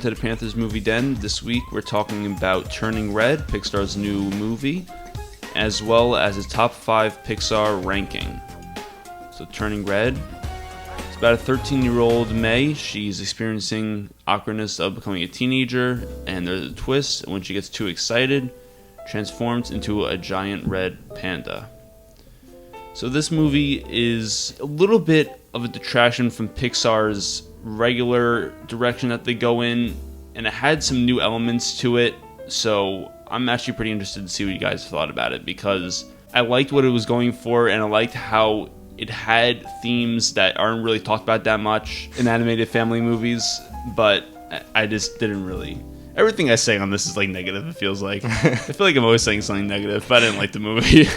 to the Panthers Movie Den. This week we're talking about Turning Red, Pixar's new movie, as well as its top 5 Pixar ranking. So Turning Red, it's about a 13-year-old May. She's experiencing awkwardness of becoming a teenager, and there's a twist when she gets too excited, transforms into a giant red panda. So this movie is a little bit of a detraction from Pixar's regular direction that they go in, and it had some new elements to it, so I'm actually pretty interested to see what you guys thought about it, because I liked what it was going for, and I liked how it had themes that aren't really talked about that much in animated family movies, but I just didn't really... Everything I say on this is like negative, it feels like. I feel like I'm always saying something negative, but I didn't like the movie.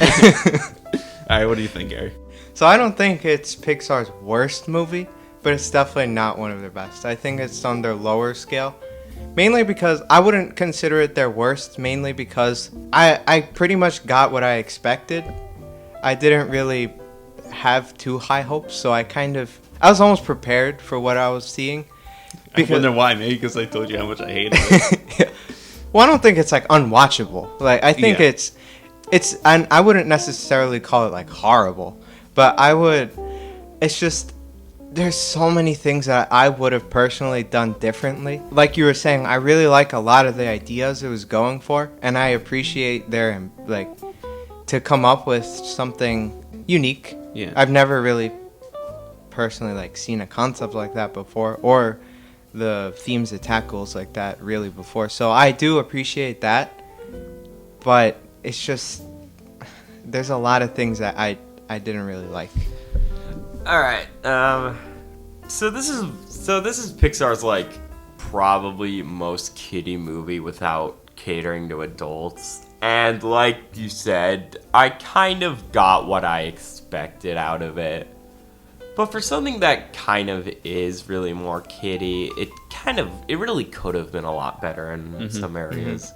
Alright, what do you think, Gary? So I don't think it's Pixar's worst movie, but it's definitely not one of their best. I think it's on their lower scale. Mainly because I wouldn't consider it their worst, mainly because I pretty much got what I expected. I didn't really have too high hopes, so I was almost prepared for what I was seeing. I wonder why, maybe because I told you how much I hated it. Yeah. Well, I don't think it's like unwatchable. Like I think it's and I wouldn't necessarily call it like horrible, but it's just there's so many things that I would have personally done differently. Like you were saying, I really like a lot of the ideas it was going for, and I appreciate their like to come up with something unique. Yeah. I've never really personally like seen a concept like that before, or the themes it tackles like that really before. So I do appreciate that, but it's just there's a lot of things that I didn't really like. All right. So this is Pixar's like probably most kiddie movie without catering to adults. And like you said, I kind of got what I expected out of it. But for something that kind of is really more kiddie, it really could have been a lot better in some areas.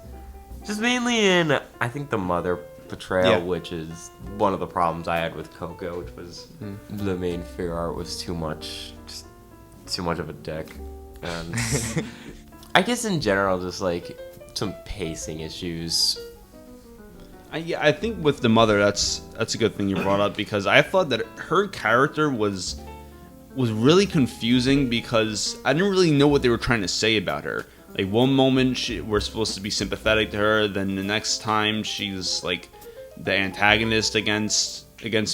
Just mainly in, I think, the mother portrayal, which is one of the problems I had with Coco, which was the main figure art was too much of a dick. And I guess in general, just like some pacing issues. I think with the mother, that's a good thing you brought up, because I thought that her character was really confusing, because I didn't really know what they were trying to say about her. Like one moment we're supposed to be sympathetic to her, then the next time she's like the antagonist against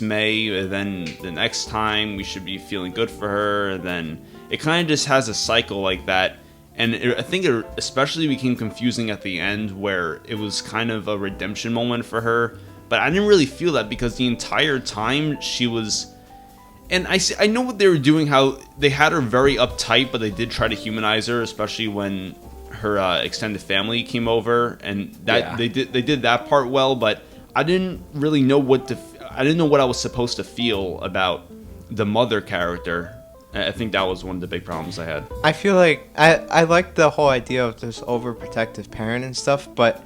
May, and then the next time we should be feeling good for her, and then it kind of just has a cycle like that. And I think it especially became confusing at the end, where it was kind of a redemption moment for her. But I didn't really feel that, because the entire time she was... And I know what they were doing, how they had her very uptight, but they did try to humanize her, especially when her extended family came over. And that they did that part well, but I didn't really know I didn't know what I was supposed to feel about the mother character. I think that was one of the big problems I had. I feel like I like the whole idea of this overprotective parent and stuff, but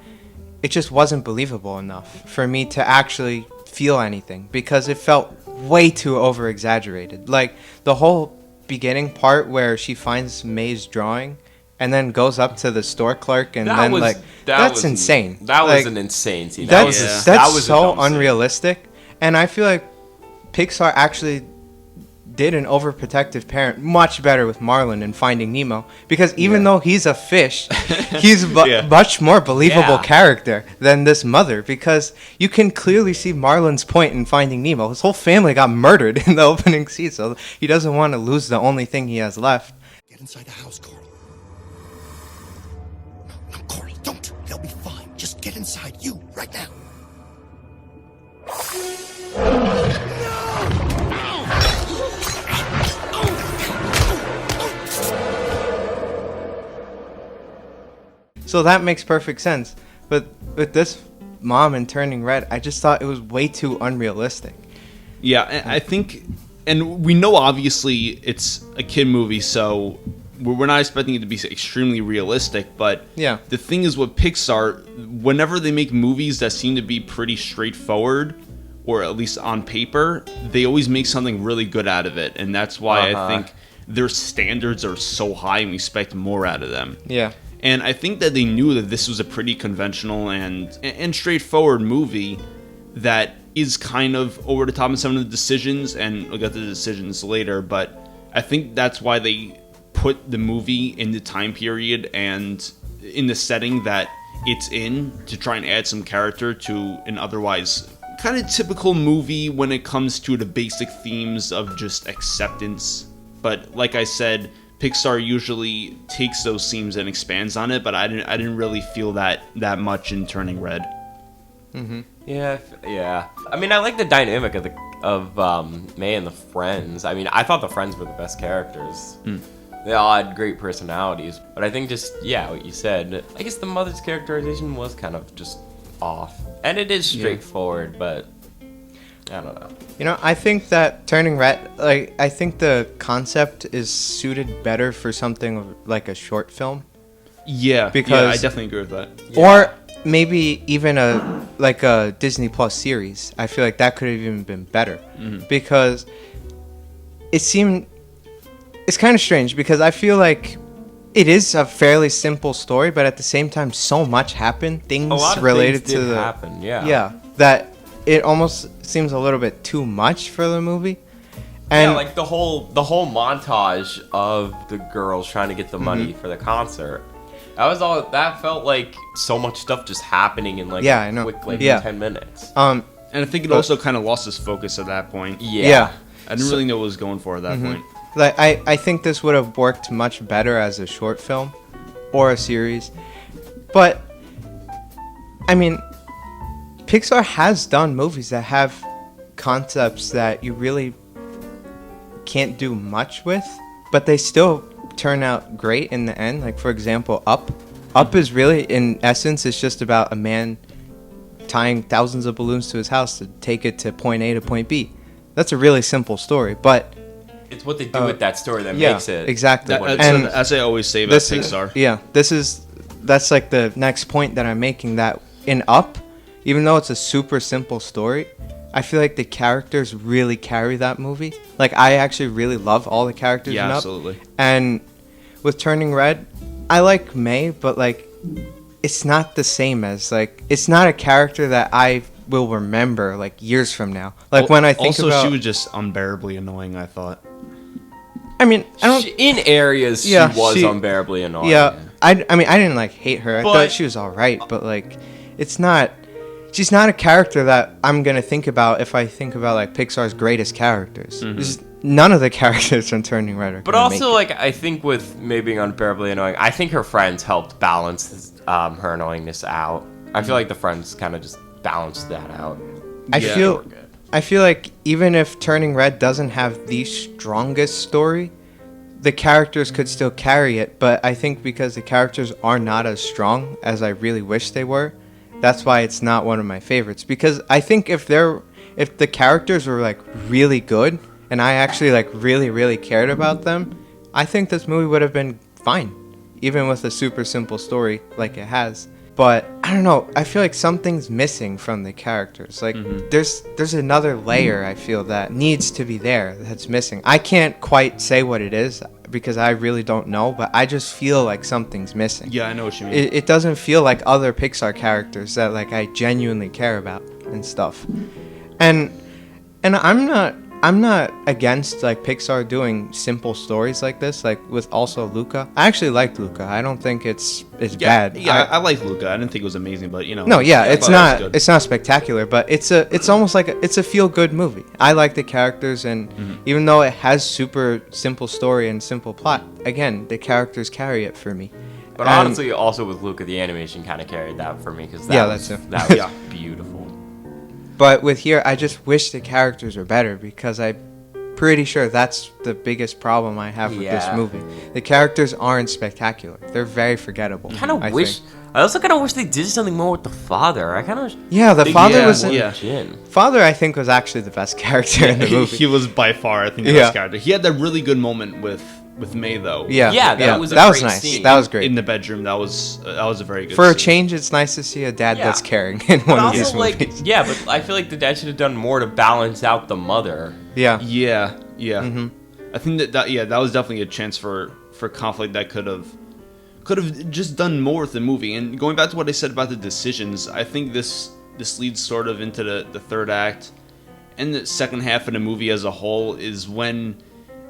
it just wasn't believable enough for me to actually feel anything, because it felt way too over-exaggerated. Like the whole beginning part where she finds May's drawing and then goes up to the store clerk and that's insane. That like, was an insane scene. That's so unrealistic. And I feel like Pixar actually did an overprotective parent much better with Marlin in Finding Nemo, because even though he's a fish, he's much more believable character than this mother, because you can clearly see Marlin's point in Finding Nemo. His whole family got murdered in the opening scene, so he doesn't want to lose the only thing he has left. Get inside the house, Coral. No, Coral, don't. They'll be fine. Just get inside, you, right now. So that makes perfect sense. But with this mom and Turning Red, I just thought it was way too unrealistic. Yeah, I think, and we know obviously it's a kid movie, so we're not expecting it to be extremely realistic, but the thing is with Pixar, whenever they make movies that seem to be pretty straightforward, or at least on paper, they always make something really good out of it, and that's why I think their standards are so high and we expect more out of them. Yeah. And I think that they knew that this was a pretty conventional and straightforward movie that is kind of over the top in some of the decisions, and we'll get to the decisions later, but I think that's why they put the movie in the time period and in the setting that it's in to try and add some character to an otherwise kind of typical movie when it comes to the basic themes of just acceptance. But like I said, Pixar usually takes those themes and expands on it, but I didn't really feel that much in Turning Red. Mm-hmm. Yeah. I mean, I like the dynamic of May and the friends. I mean, I thought the friends were the best characters. They all had great personalities, but I think just what you said. I guess the mother's characterization was kind of just off, and it is straightforward, but I don't know. You know, I think that Turning Red, like, I think the concept is suited better for something like a short film. Yeah, because I definitely agree with that. Or maybe even a Disney Plus series. I feel like that could have even been better, because it's kind of strange, because I feel like it is a fairly simple story, but at the same time, so much happened. Things A lot of related things to did the happen, that it almost seems a little bit too much for the movie. And like the whole montage of the girls trying to get the money for the concert. That felt like so much stuff just happening in like I know. quick 10 minutes. And I think it also kind of lost its focus at that point. Yeah. I didn't really know what it was going for at that point. Like I think this would have worked much better as a short film or a series. But I mean, Pixar has done movies that have concepts that you really can't do much with, but they still turn out great in the end. Like, for example, Up. Up is really, in essence, it's just about a man tying thousands of balloons to his house to take it to point A to point B. That's a really simple story, but It's what they do with that story that makes it. Exactly. As I always say about Pixar. That's like the next point that I'm making, that in Up, even though it's a super simple story, I feel like the characters really carry that movie. Like, I actually really love all the characters in Up. Absolutely. And with Turning Red, I like May, but like, it's not the same as, like, it's not a character that I will remember like years from now. Like, when I think about, she was just unbearably annoying, I thought. I mean, I don't. In areas, she was unbearably annoying. Yeah, I mean, I didn't like hate her. I thought she was all right, but like, it's not. She's not a character that I'm gonna think about if I think about like Pixar's greatest characters. None of the characters from Turning Red are. But also, like, I think with May being unbearably annoying, I think her friends helped balance her annoyingness out. I feel like the friends kind of just balanced that out. I feel like even if Turning Red doesn't have the strongest story, the characters could still carry it. But I think because the characters are not as strong as I really wish they were, that's why it's not one of my favorites. Because I think if the characters were like really good and I actually like really, really cared about them, I think this movie would have been fine, even with a super simple story like it has. But I don't know, I feel like something's missing from the characters. Like, there's another layer, I feel, that needs to be there that's missing. I can't quite say what it is because I really don't know, but I just feel like something's missing. Yeah, I know what you mean. It doesn't feel like other Pixar characters that like I genuinely care about and stuff. And I'm not against like Pixar doing simple stories like this, like with also Luca. I actually liked Luca. I don't think it's bad. Yeah, I like Luca. I didn't think it was amazing, but you know. No, yeah, it's not spectacular, but it's almost like it's a feel good movie. I like the characters, and even though it has super simple story and simple plot, again, the characters carry it for me. But honestly, also with Luca, the animation kind of carried that for me because that was beautiful. But with here, I just wish the characters were better because I'm pretty sure that's the biggest problem I have with this movie. The characters aren't spectacular. They're very forgettable. I also kind of wish they did something more with the father. The father was... Jin. Father, I think, was actually the best character in the movie. He was by far, I think, the best character. He had that really good moment with May, though. That was nice. Scene. That was great. In the bedroom, that was a very good For scene. a change, it's nice to see a dad that's caring in one of these movies. But I feel like the dad should have done more to balance out the mother. I I think that was definitely a chance for conflict that could have just done more with the movie. And going back to what I said about the decisions, I think this leads sort of into the third act and the second half of the movie as a whole is when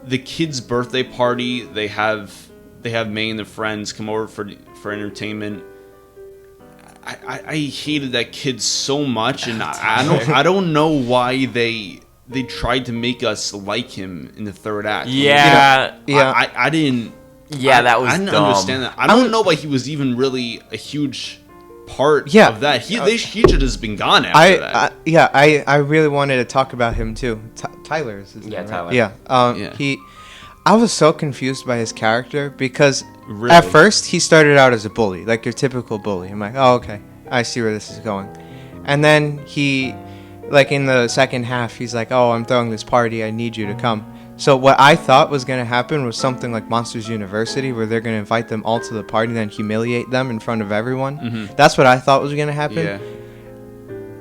the kids' birthday party, they have May and the friends come over for entertainment. I hated that kid so much, and I don't know why they tried to make us like him in the third act. Yeah, I didn't. Yeah, that was I didn't dumb. understand that. I don't know why he was even really a huge part of that. He should have just been gone after that. I really wanted to talk about him too. Tyler is his name, right? Tyler. Yeah. I was so confused by his character because Really? at first he started out as a bully, like your typical bully. I'm like, oh, okay, I see where this is going. And then he, like in the second half, he's like, oh, I'm throwing this party, I need you to come. So what I thought was going to happen was something like Monsters University, where they're going to invite them all to the party and then humiliate them in front of everyone. Mm-hmm. That's what I thought was going to happen. Yeah.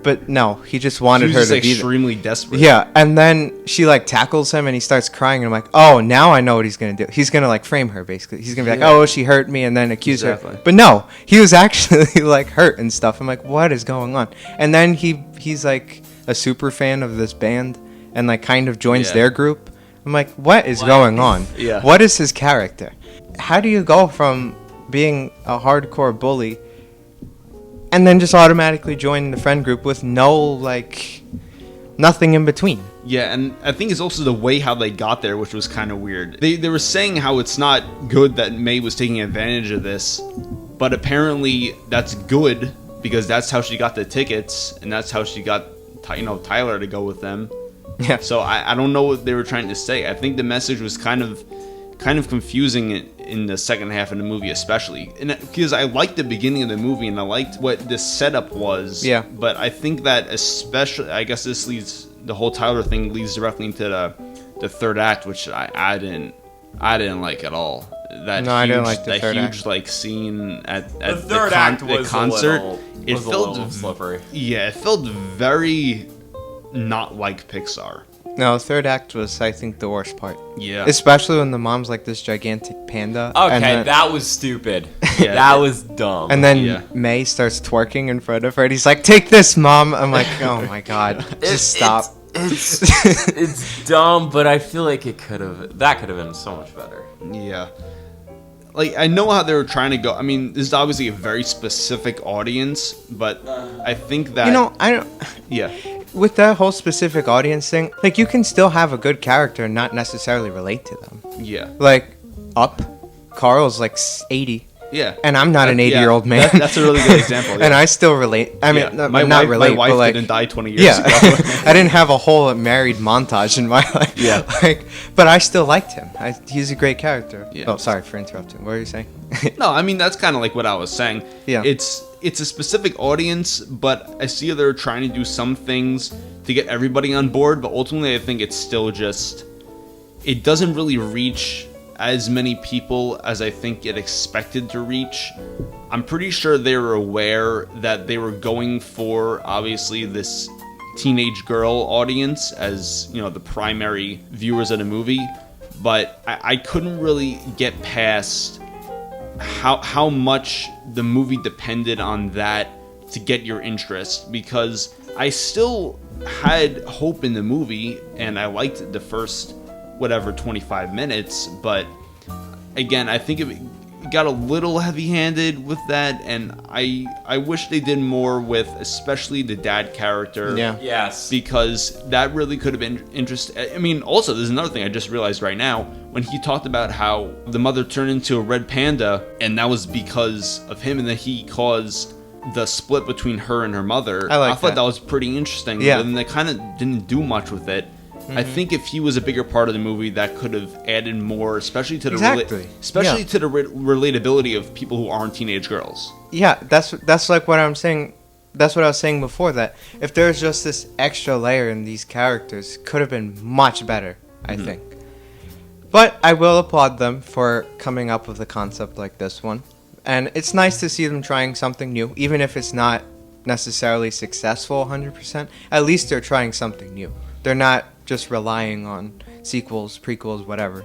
But no, he just wanted her to be extremely desperate. Yeah, and then she like tackles him and he starts crying and I'm like, oh, now I know what he's going to do. He's going to like frame her basically. He's going to be like, oh, she hurt me, and then accuse her. But no, he was actually like hurt and stuff. I'm like, what is going on? And then he's like a super fan of this band and like kind of joins their group. I'm like, what is going on? Yeah. What is his character? How do you go from being a hardcore bully and then just automatically join the friend group with nothing in between? Yeah, and I think it's also the way how they got there, which was kind of weird. They were saying how it's not good that May was taking advantage of this, but apparently that's good because that's how she got the tickets, and that's how she got Tyler to go with them. Yeah. So I don't know what they were trying to say. I think the message was kind of confusing in the second half of the movie, especially, and because I liked the beginning of the movie and I liked what the setup was. Yeah. But I think that especially, I guess the whole Tyler thing leads directly into the third act, which I didn't like at all. I didn't like the third act. Like scene at the third act was concert. It felt a little slippery. Yeah, it felt very not like Pixar. No, the third act was, I think, the worst part. Yeah. Especially when the mom's like this gigantic panda. Okay, and then, that was stupid. Yeah. That was dumb. and then May starts twerking in front of her, and he's like, take this, Mom. I'm like, oh my God. Just stop. It's dumb, but I feel like that could have been so much better. Yeah. Like, I know how they were trying to go. I mean, this is obviously a very specific audience, but I think that... I don't... Yeah. With that whole specific audience thing, like, you can still have a good character and not necessarily relate to them. Yeah. Like, Carl's like 80. Yeah. And I'm not an 80-year-old man. That's a really good example. Yeah. And I still relate. I mean, my wife didn't die 20 years ago. I didn't have a whole married montage in my life. Yeah. But I still liked him. He's a great character. Yeah. Oh, sorry for interrupting. What were you saying? No, I mean, that's kind of like what I was saying. Yeah. It's a specific audience, but I see they're trying to do some things to get everybody on board, but ultimately I think it's still just... It doesn't really reach as many people as I think it expected to reach. I'm pretty sure they were aware that they were going for, obviously, this teenage girl audience as, the primary viewers of the movie, but I couldn't really get past how much the movie depended on that to get your interest, because I still had hope in the movie and I liked the first 25 minutes, but again, I think it got a little heavy-handed with that, and I wish they did more with especially the dad character. Yeah. Yes. Because that really could have been interesting. I mean, also, there's another thing I just realized right now, when he talked about how the mother turned into a red panda, and that was because of him, and that he caused the split between her and her mother. I thought that was pretty interesting. Yeah. And they kind of didn't do much with it. I think if he was a bigger part of the movie, that could have added more, especially to the to the relatability of people who aren't teenage girls. Yeah, that's like what I'm saying. That's what I was saying before, that if there's just this extra layer in these characters, could have been much better, I think. But I will applaud them for coming up with a concept like this one. And it's nice to see them trying something new, even if it's not necessarily successful 100%. At least they're trying something new. They're not just relying on sequels, prequels, whatever.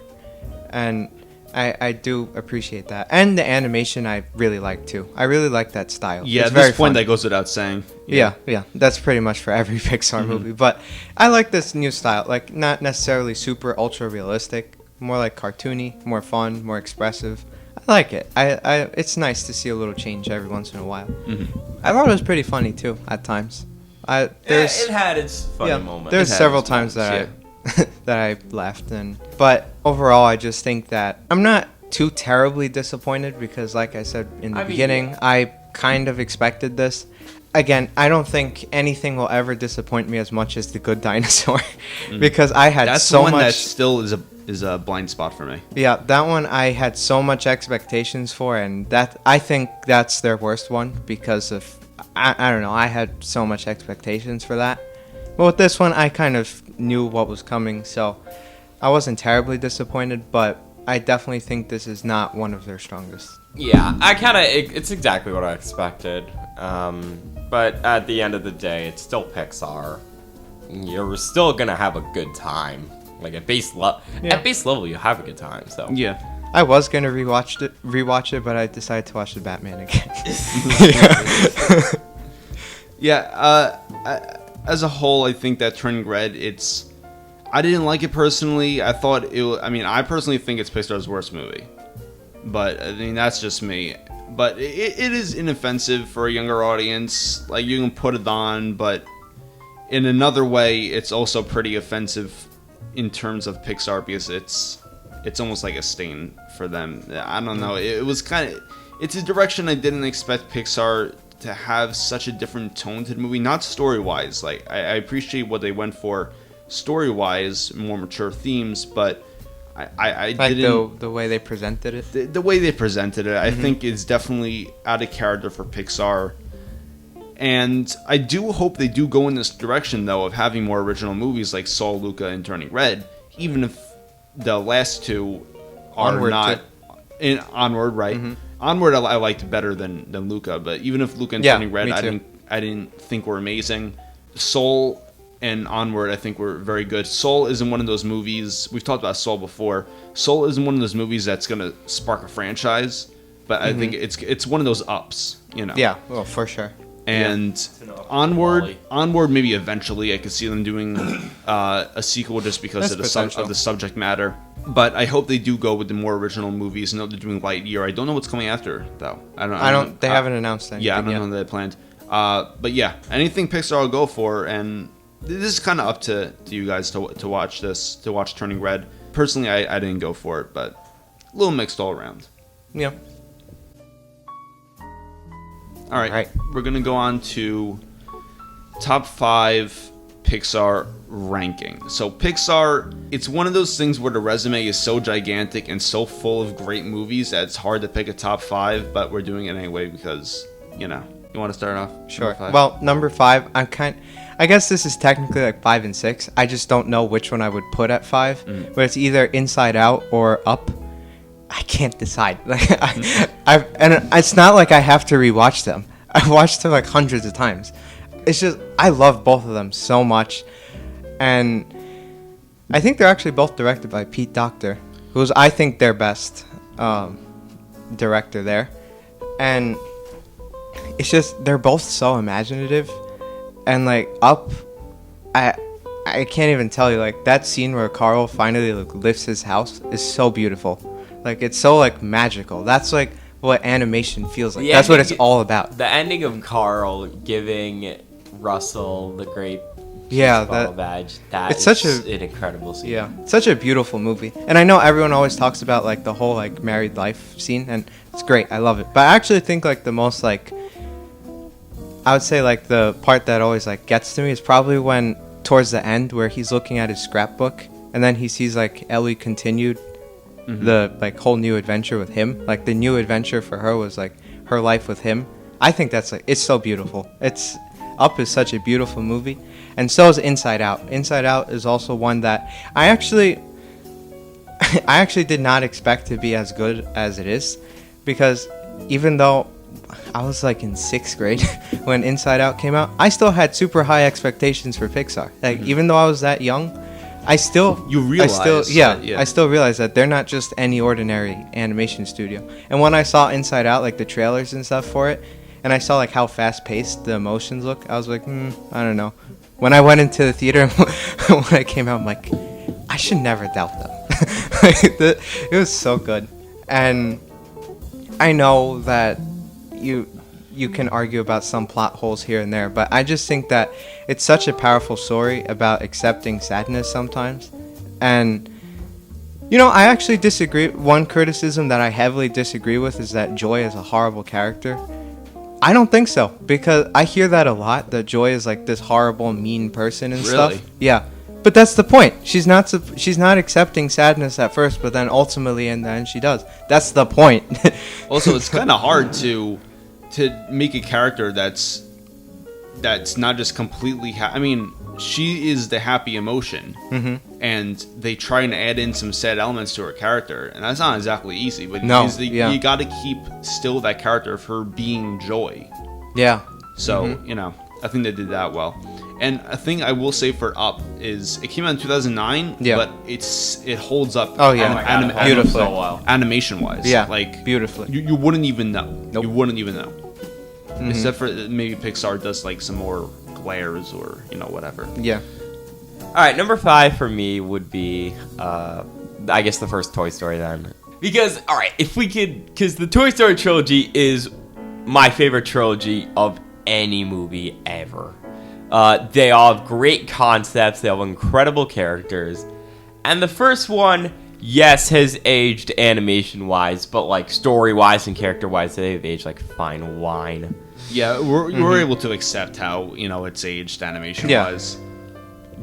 And I do appreciate that. And the animation I really like too. I really like that style. Yeah, it's at this very point fun. that goes without saying. Yeah, that's pretty much for every Pixar movie. But I like this new style. Like, not necessarily super ultra realistic, more like cartoony, more fun, more expressive. I like it. It's nice to see a little change every once in a while. I thought it was pretty funny too at times. It had its funny moments. There's It had several its times moments, that I laughed, but overall I just think that I'm not too terribly disappointed because, like I said in the beginning, I kind of expected this. Again, I don't think anything will ever disappoint me as much as The Good Dinosaur because I had That's so the one much. that still is a blind spot for me. Yeah, that one I had so much expectations for, and that I think that's their worst one because of I don't know. I had so much expectations for that. But with this one, I kind of knew what was coming, so I wasn't terribly disappointed. But I definitely think this is not one of their strongest. Yeah, it's exactly what I expected. But at the end of the day, it's still Pixar. You're still gonna have a good time. Like at base level, you have a good time. So Yeah. I was gonna rewatch it, but I decided to watch the Batman again. Yeah, as a whole, I think that Turning Red, I didn't like it personally. I personally think it's Pixar's worst movie. But, I mean, that's just me. But it is inoffensive for a younger audience. Like, you can put it on, but in another way, it's also pretty offensive in terms of Pixar because it's almost like a stain for them. I don't know. It's a direction I didn't expect Pixar to have such a different tone to the movie, not story-wise. Like, I appreciate what they went for story-wise, more mature themes, but I like didn't... the way they presented it. The way they presented it, I think is definitely out of character for Pixar. And I do hope they do go in this direction, though, of having more original movies like Soul, Luca, and Turning Red, even if the last two are Onward, not... too. In Onward, right? Onward I liked better than Luca, but even if Luca and Turning Red I didn't think were amazing. Soul and Onward I think were very good. Soul isn't one of those movies, we've talked about Soul before. Soul isn't one of those movies that's gonna spark a franchise, but I think it's one of those ups, you know. Yeah, well, for sure. And Onward maybe eventually I could see them doing a sequel just because of the subject matter. But I hope they do go with the more original movies. I know they're doing Lightyear. I don't know what's coming after though. They haven't announced anything. Yeah, I don't know that they planned. But yeah, anything Pixar will go for, and this is kind of up to you guys to watch this, to watch Turning Red. Personally, I didn't go for it, but a little mixed all around. Yeah. All right, we're going to go on to top 5 Pixar ranking. So Pixar, it's one of those things where the resume is so gigantic and so full of great movies that it's hard to pick a top 5, but we're doing it anyway because, you know. You want to start off? Sure. Well, number 5, I guess this is technically like 5 and 6. I just don't know which one I would put at 5, but it's either Inside Out or Up. I can't decide. Like and it's not like I have to rewatch them. I've watched them like hundreds of times. It's just I love both of them so much, and I think they're actually both directed by Pete Docter, who's I think their best director there, and it's just they're both so imaginative, and like Up, I can't even tell you, like that scene where Carl finally like lifts his house is so beautiful. Like, it's so, like, magical. That's, like, what animation feels like. That's what it's all about. The ending of Carl giving Russell the great badge, it's such an incredible scene. Yeah, such a beautiful movie. And I know everyone always talks about, like, the whole, like, married life scene, and it's great. I love it. But I actually think, like, the most, like, I would say, like, the part that always, like, gets to me is probably when, towards the end, where he's looking at his scrapbook, and then he sees, like, Ellie continued the like whole new adventure with him. Like the new adventure for her was like her life with him. I think that's like it's so beautiful. It's Up is such a beautiful movie, and so is Inside Out. Inside Out is also one that I actually did not expect to be as good as it is, because even though I was like in 6th grade when Inside Out came out, I still had super high expectations for Pixar. Like even though I was that young, I still You realize I still realize that they're not just any ordinary animation studio. And when I saw Inside Out, like the trailers and stuff for it, and I saw like how fast paced the emotions look, I was like, I don't know. When I went into the theater, when I came out, I'm like, I should never doubt them. It was so good. And I know that you can argue about some plot holes here and there, but I just think that it's such a powerful story about accepting sadness sometimes. And I actually disagree. One criticism that I heavily disagree with is that Joy is a horrible character. I don't think so, because I hear that a lot, that Joy is like this horrible, mean person and Really? stuff. Yeah. But that's the point. She's not accepting sadness at first, but then ultimately in the end she does. That's the point. Also, it's kind of hard to make a character that's not just completely I mean, she is the happy emotion, and they try and add in some sad elements to her character, and that's not exactly easy. But you got to keep still that character of her being Joy. Yeah. So I think they did that well. And a thing I will say for Up is it came out in 2009, but it holds up. Oh yeah, beautifully. Animation wise, yeah, like beautifully. You wouldn't even know. Nope. You wouldn't even know, except for maybe Pixar does like some more glares or whatever. Yeah. All right, number 5 for me would be, I guess the first Toy Story then, because because the Toy Story trilogy is my favorite trilogy of any movie ever. They all have great concepts. They have incredible characters. And the first one, yes, has aged animation-wise, but like story-wise and character-wise, they've aged like fine wine. Yeah, we're able to accept how it's aged animation-wise. Yeah.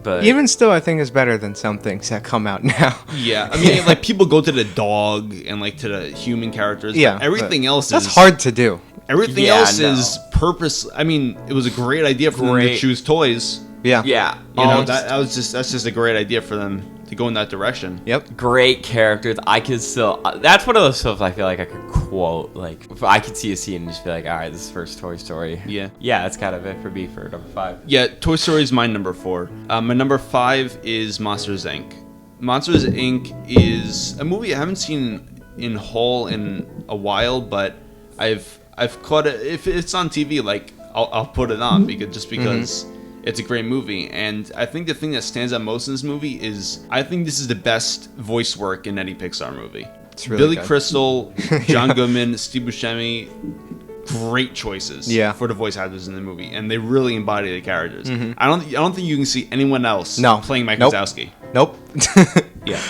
But even still, I think it's better than some things that come out now. Yeah, I mean, like people go to the dog and like to the human characters. Yeah, but everything else that's hard to do. Everything else is purpose. I mean, it was a great idea for them to choose toys. Yeah. Yeah. That's just a great idea for them to go in that direction. Yep. Great characters. I could still. That's one of those stuff I feel like I could quote. Like, if I could see a scene and just be like, all right, this is first Toy Story. Yeah. Yeah, that's kind of it for me for number 5. Yeah, Toy Story is my number 4. My number 5 is Monsters, Inc. Monsters, Inc. is a movie I haven't seen in whole in a while, but I've caught it. If it's on TV, like I'll put it on because it's a great movie. And I think the thing that stands out most in this movie is I think this is the best voice work in any Pixar movie. It's really Billy good. Crystal, John Goodman, Steve Buscemi, great choices for the voice actors in the movie, and they really embody the characters. I don't think you can see anyone else playing Mike Wazowski. Nope. Yeah.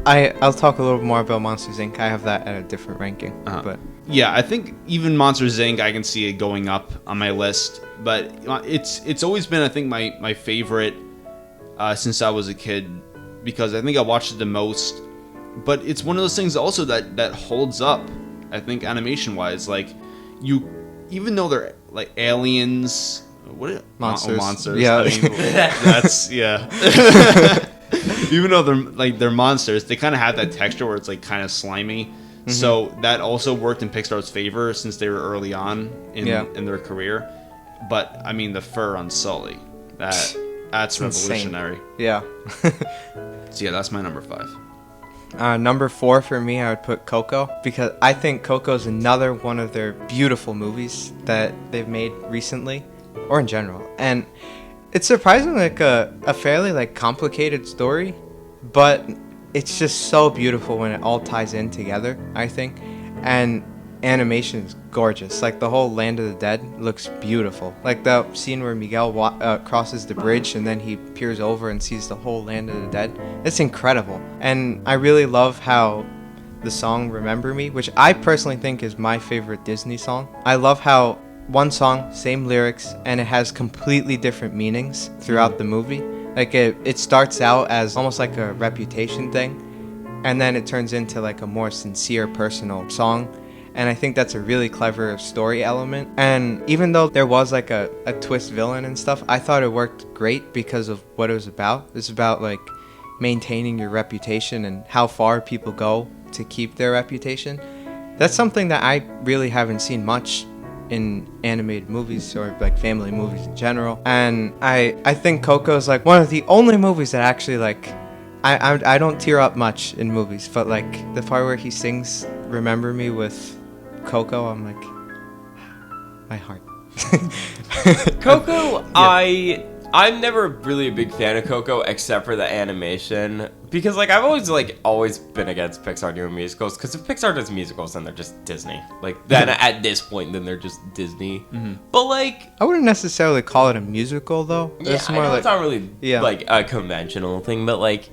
I'll talk a little more about Monsters, Inc. I have that at a different ranking. But yeah, I think even Monsters, Inc. I can see it going up on my list, but it's always been I think my favorite since I was a kid, because I think I watched it the most. But it's one of those things also that holds up, I think, animation wise. Like even though they're like aliens, monsters. Yeah. I mean, that's even though they're monsters, they kind of have that texture where it's like kind of slimy. So that also worked in Pixar's favor since they were early on in their career. But I mean, the fur on Sully, that's revolutionary. Insane. Yeah. So yeah, that's my number 5. Number 4 for me, I would put Coco, because I think Coco's another one of their beautiful movies that they've made recently, or in general. And it's surprisingly like a fairly like complicated story, but it's just so beautiful when it all ties in together, I think. And animation is gorgeous. Like the whole Land of the Dead looks beautiful. Like the scene where Miguel crosses the bridge and then he peers over and sees the whole Land of the Dead. It's incredible. And I really love how the song Remember Me, which I personally think is my favorite Disney song. I love how one song, same lyrics, and it has completely different meanings throughout the movie. Like it starts out as almost like a reputation thing, and then it turns into like a more sincere personal song. And I think that's a really clever story element. And even though there was like a twist villain and stuff, I thought it worked great because of what it was about. It's about like maintaining your reputation and how far people go to keep their reputation. That's something that I really haven't seen much in animated movies or like family movies in general. And I think Coco is like one of the only movies that actually like I don't tear up much in movies, but like the part where he sings "Remember Me" with Coco, I'm like, my heart. Coco, Yeah. I'm never really a big fan of Coco except for the animation, because like I've always been against Pixar doing musicals, because if Pixar does musicals then they're just Disney. Like then at this point then they're just Disney. But like I wouldn't necessarily call it a musical though. yeah, I know it's not really like a conventional thing, but like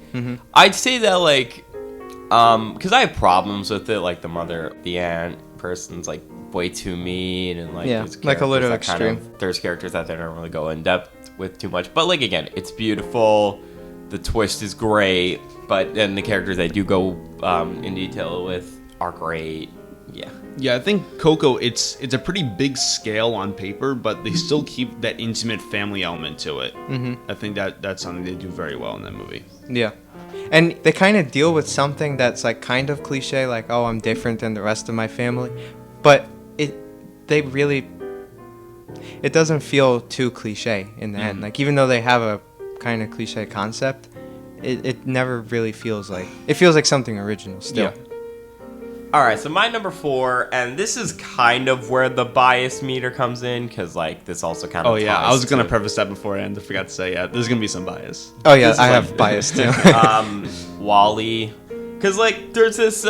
I'd say that like because I have problems with it, like the mother, the aunt person's like way too mean, and like there's like a little characters that extreme. There's characters that they don't really go in depth with too much, but like again, it's beautiful. The twist is great, but then the characters they do go in detail with are great. Yeah, I think Coco, it's a pretty big scale on paper, but they still keep that intimate family element to it. I think that's something they do very well in that movie. Yeah. And they kind of deal with something that's like kind of cliche, like, oh, I'm different than the rest of my family. But it doesn't feel too cliche in the end. Like, even though they have a kind of cliche concept, it never really feels like, it feels like something original still. Yeah. All right, so my number 4, and this is kind of where the bias meter comes in, because like this also kind of. Oh yeah, I was gonna to- preface that beforehand. I forgot to say, yeah, there's gonna be some bias. Oh yeah, This is I like- have bias too. Wally, because like there's this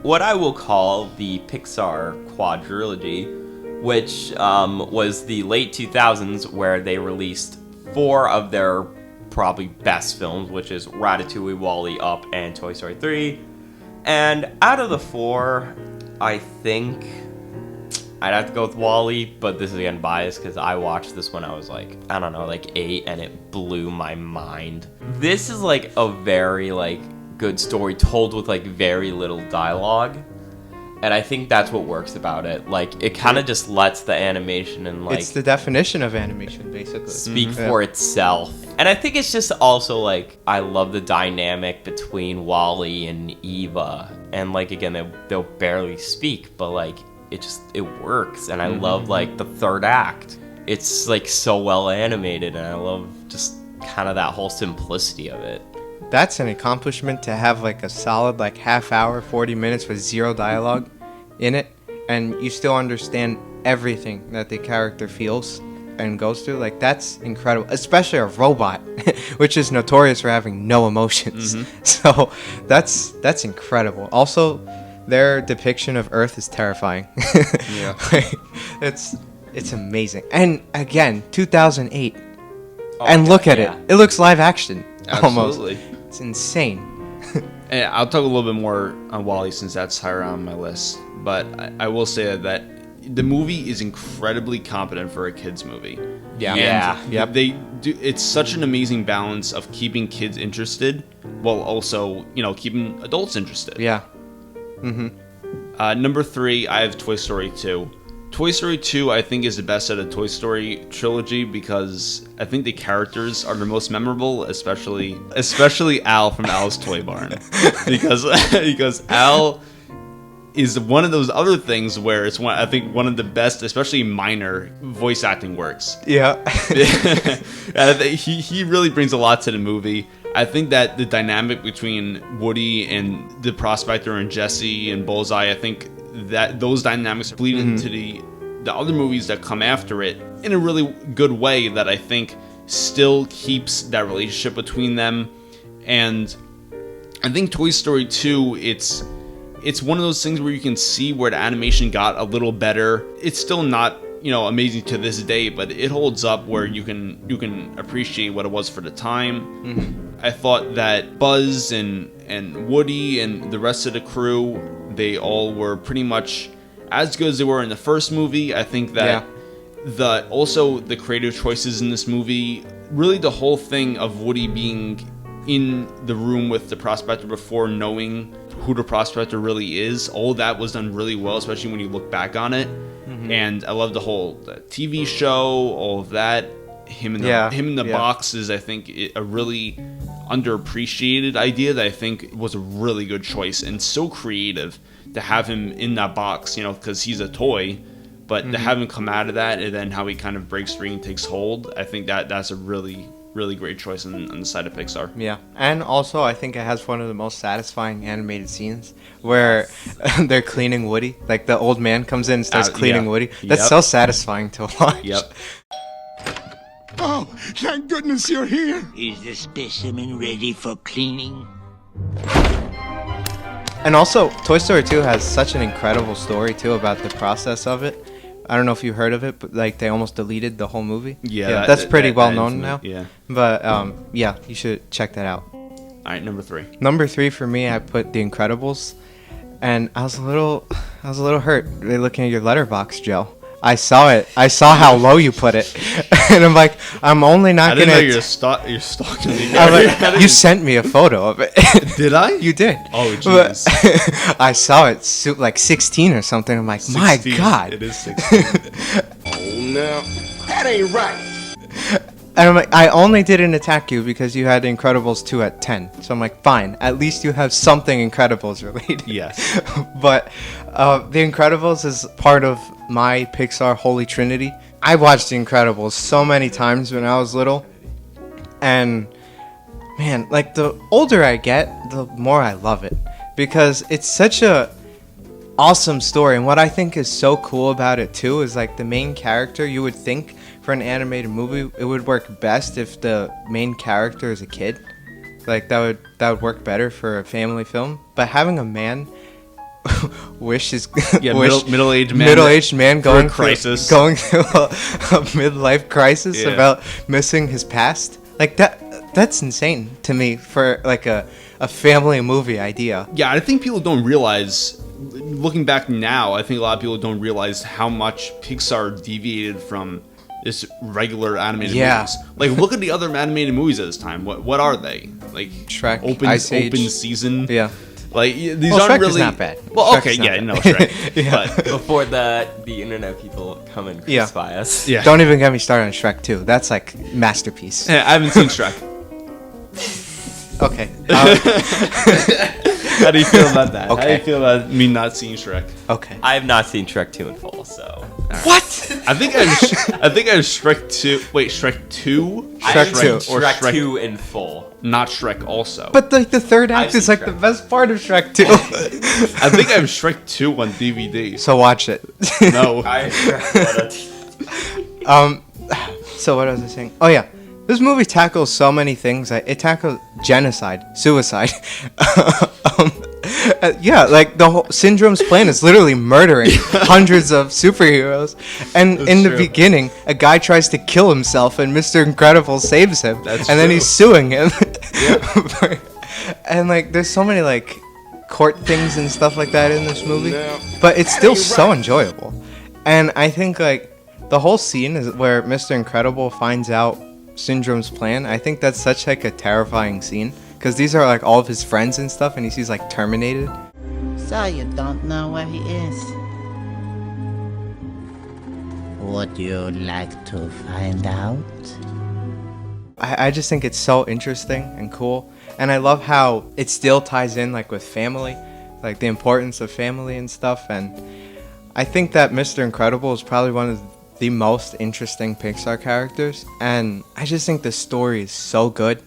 what I will call the Pixar quadrilogy, which was the late 2000s, where they released 4 of their probably best films, which is Ratatouille, Wally, Up, and Toy Story 3. And out of the 4, I think I'd have to go with Wally, but this is again biased because I watched this when I was like, I don't know, like 8, and it blew my mind. This is like a very like good story told with like very little dialogue, and I think that's what works about it. Like it kind of just lets the animation and like It's the definition of animation, basically. speak for itself. And I think it's just also like I love the dynamic between Wally and Eva, and like again they'll barely speak, but like it works. And I love like the third act. It's like so well animated, and I love just kind of that whole simplicity of it. That's an accomplishment, to have like a solid like half hour, 40 minutes with zero dialogue in it, and you still understand everything that the character feels and goes through. Like, that's incredible, especially a robot, which is notorious for having no emotions. So that's incredible. Also, their depiction of Earth is terrifying. Yeah. It's amazing. And again, 2008. Oh, And yeah, look at yeah. it. It looks live action. Absolutely. Almost. It's insane. And I'll talk a little bit more on Wally since that's higher on my list. But I will say that the movie is incredibly competent for a kids movie. Yeah. And Yep. they do. It's such an amazing balance of keeping kids interested while also, keeping adults interested. Yeah. Number 3, I have Toy Story 2. Toy Story 2, I think, is the best out of Toy Story trilogy because I think the characters are the most memorable, especially Al from Al's Toy Barn, because Al is one of those other things where it's one of the best, especially minor voice acting works. Yeah. And I think he really brings a lot to the movie. I think that the dynamic between Woody and the Prospector and Jesse and Bullseye, I think that those dynamics bleed into the other movies that come after it in a really good way that I think still keeps that relationship between them. And I think Toy Story 2, it's one of those things where you can see where the animation got a little better. It's still not, amazing to this day, but it holds up where you can appreciate what it was for the time. I thought that Buzz and Woody and the rest of the crew, they all were pretty much as good as they were in the first movie. I think that also the creative choices in this movie, really the whole thing of Woody being in the room with the Prospector before knowing who the Prospector really is, all that was done really well, especially when you look back on it. And I love the whole TV show, all of that. Him in the box is, I think, a really underappreciated idea that I think was a really good choice and so creative to have him in that box, because he's a toy, But to have him come out of that and then how he kind of breaks free and takes hold, I think that's a really, really great choice on the side of Pixar. Yeah, and also I think it has one of the most satisfying animated scenes where they're cleaning Woody. Like the old man comes in and starts cleaning Woody. That's so satisfying to watch. Yep. Oh, thank goodness you're here. Is the specimen ready for cleaning? And also, Toy Story 2 has such an incredible story too about the process of it. I don't know if you heard of it, but like they almost deleted the whole movie. Yeah, that's pretty well known now. Yeah. But yeah, you should check that out. All right, number 3. Number 3 for me, I put The Incredibles, and I was a little hurt looking at your letterbox, Joe. I saw it. I saw how low you put it, and I'm like, I'm only not I gonna. didn't know you're stalking me. Like, you sent me a photo of it. Did I? You did. Oh, jeez. I saw it like 16 or something. I'm like, 16. my God. It is 16. Oh, no. That ain't right. And I'm like, I only didn't attack you because you had Incredibles 2 at 10. So I'm like, fine. At least you have something Incredibles related. Yes. But The Incredibles is part of my Pixar Holy Trinity. I watched The Incredibles so many times when I was little. And, man, like, the older I get, the more I love it. Because it's such a awesome story. And what I think is so cool about it, too, is, like, the main character, you would think for an animated movie, it would work best if the main character is a kid. Like, that would work better for a family film. But having a man middle-aged man going through a midlife crisis about missing his past, like that's insane to me for like a family movie idea. Yeah, I think people don't realize, looking back now, I think a lot of people don't realize how much Pixar deviated from this regular animated movies. Like, look at the other animated movies at this time. What are they? Like Shrek, open season. Yeah. Like, these aren't Shrek really... is not bad. Well, Shrek okay, is not yeah, bad. no, Shrek. But Before that, the internet people come and crucify us. Yeah. Don't even get me started on Shrek 2. That's like masterpiece. I haven't seen Shrek. Okay. How do you feel about that? Okay. How do you feel about me not seeing Shrek? Okay. I have not seen Shrek 2 in full, so... What? I think I have Shrek 2... Wait, Shrek 2? Shrek 2. Or Shrek 2 in full. Not Shrek also. But like the third act I've is seen like the Shrek. best part of Shrek 2. I think I have Shrek 2 on DVD. So watch it. No. So what was I saying? Oh yeah, this movie tackles so many things. It tackles genocide, suicide. Yeah, like the whole Syndrome's plan is literally murdering hundreds of superheroes. And in the beginning, a guy tries to kill himself, and Mr. Incredible saves him. That's and then true. he's suing him. And like, there's so many like court things and stuff like that in this movie, but it's still so enjoyable. And I think like the whole scene is where Mr. Incredible finds out Syndrome's plan. I think that's such like a terrifying scene because these are like all of his friends and stuff, and he sees like terminated. So you don't know where he is? Would you like to find out? I just think it's so interesting and cool, and I love how it still ties in like with family, like the importance of family and stuff. And I think that Mr. Incredible is probably one of the most interesting Pixar characters, and I just think the story is so good.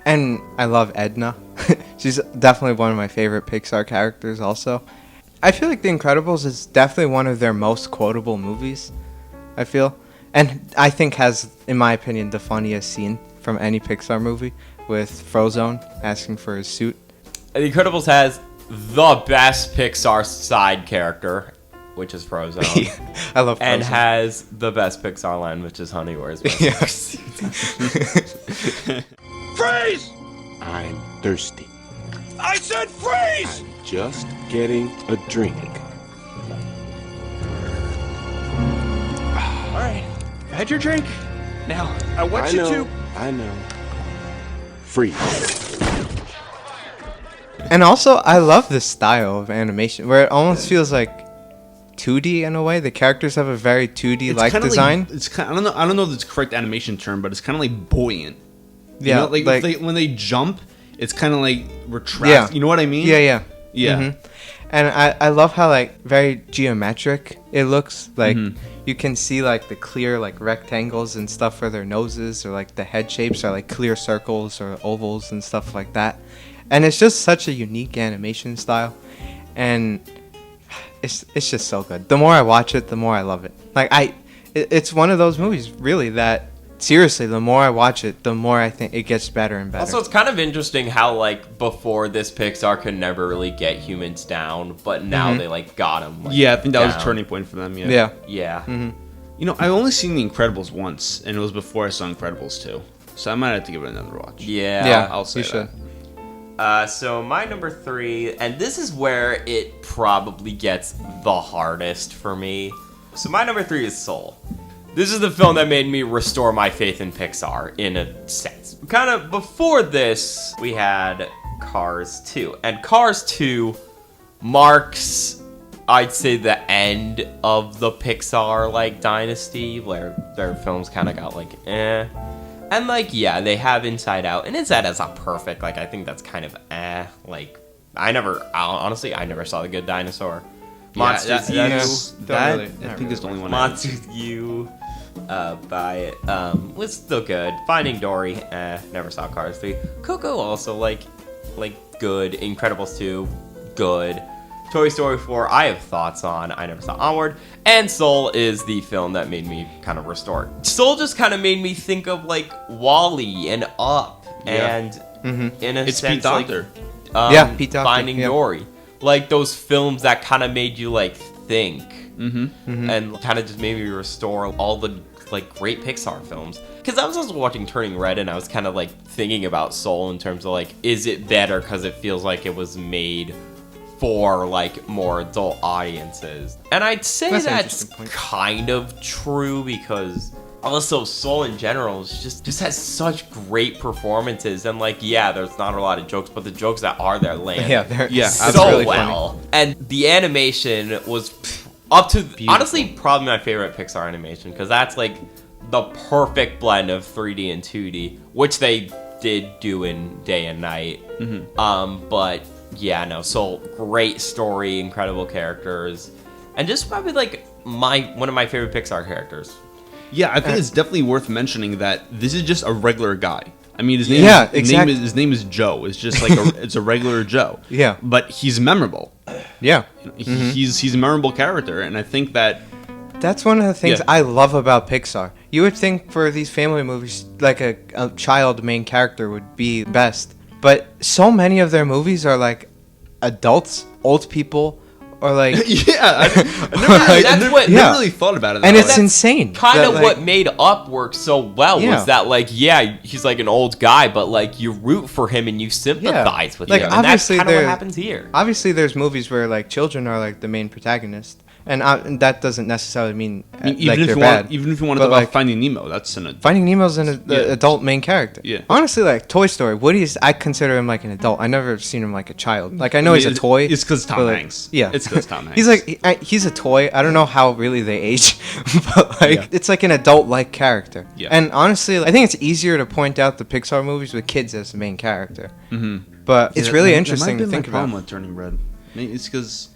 And I love Edna. She's definitely one of my favorite Pixar characters also. I feel like The Incredibles is definitely one of their most quotable movies, I feel. And I think has, in my opinion, the funniest scene from any Pixar movie with Frozone asking for his suit. The Incredibles has the best Pixar side character, which is Frozone. I love Frozone. And has the best Pixar line, which is Honey, Where's My Yes. Freeze! I'm thirsty. I said freeze! I'm just getting a drink. All right, had your drink. Now, I want you to... I know. Freeze. And also, I love this style of animation where it almost feels like 2D in a way. The characters have a very 2D-like design. Like, it's kind of, I don't know if it's the correct animation term, but it's kind of like buoyant. Yeah, You know, like, when they jump, it's kind of like retract. Yeah. You know what I mean? Yeah. Yeah. Mhm. And I love how like very geometric it looks. Like you can see like the clear like rectangles and stuff for their noses, or like the head shapes are like clear circles or ovals and stuff like that. And it's just such a unique animation style, and it's just so good. The more I watch it, the more I love it. Like it's one of those movies really that seriously, the more I watch it, the more I think it gets better and better. Also, it's kind of interesting how, like, before this, Pixar could never really get humans down, but now they, like, got them. Like, Yeah, I think that was a down. turning point for them, Yeah. Yeah. You know, I've only seen The Incredibles once, and it was before I saw Incredibles 2. So I might have to give it another watch. Yeah. Yeah, I'll say you should. So my number 3, and this is where it probably gets the hardest for me. So my number 3 is Soul. This is the film that made me restore my faith in Pixar, in a sense. Kind of before this, we had Cars 2. And Cars 2 marks, I'd say, the end of the Pixar, like, dynasty, where their films kind of got, like, eh. And, like, yeah, they have Inside Out. And Inside Out's not perfect. Like, I think that's kind of eh. Like, honestly, I never saw The Good Dinosaur. Monsters U. I really- think it's the only one I Monsters U. By it. Was still good. Finding Dory. Never saw Cars 3. Coco also, like good. Incredibles 2. Good. Toy Story 4, I have thoughts on. I never saw Onward. And Soul is the film that made me kind of restore. Soul just kind of made me think of, like, Wally and Up. Yeah. And in a It's sense, Pete Docter. like, Yeah, Pete Docter, Finding yeah. Dory. Like, those films that kind of made you, like, think. And kind of just made me restore all the, like, great Pixar films. Because I was also watching Turning Red, and I was kind of, like, thinking about Soul in terms of, like, is it better because it feels like it was made for, like, more adult audiences? And I'd say That's an that's interesting point. kind of true, because also Soul in general is just has such great performances. And, like, yeah, there's not a lot of jokes, but the jokes that are there land Yeah, they're that's so really well. And the animation was up to honestly probably my favorite Pixar animation, because that's like the perfect blend of 3D and 2D, which they did do in Day and Night. But yeah, no, Soul, great story, incredible characters, and just probably like one of my favorite Pixar characters. Yeah, I think it's definitely worth mentioning that this is just a regular guy. I mean, his name, Yeah, his exactly. name is Joe. It's just like it's a regular Joe. Yeah. But he's memorable. Yeah. He's a memorable character, and I think that That's one of the things Yeah. I love about Pixar. You would think for these family movies, like a child main character would be best. But so many of their movies are like adults, old people, or like... yeah, That's Yeah. never really thought about it. and that it's way. insane. Kind that, of like- what made Up work so well Yeah. was that, like, yeah, he's like an old guy, but like you root for him and you sympathize with Like, him, and that's obviously kind of what there- happens here. Obviously, there's movies where like children are like the main protagonist, and that doesn't necessarily mean, I mean, like they're bad. even if you want to But, talk about like, Finding Nemo, that's Finding Nemo's an Yeah. adult main character. Yeah. Honestly, like Toy Story, I consider him like an adult. I never seen him like a child. Like I know he's a toy. It's because Tom but, like, Hanks. Yeah, it's because Tom Hanks. He's like he's a toy. I don't know how really they age, but like Yeah. it's like an adult-like character. Yeah. And honestly, I think it's easier to point out the Pixar movies with kids as the main character. But it's Yeah, really that interesting might to be think my problem about. with Turning Red. Maybe it's because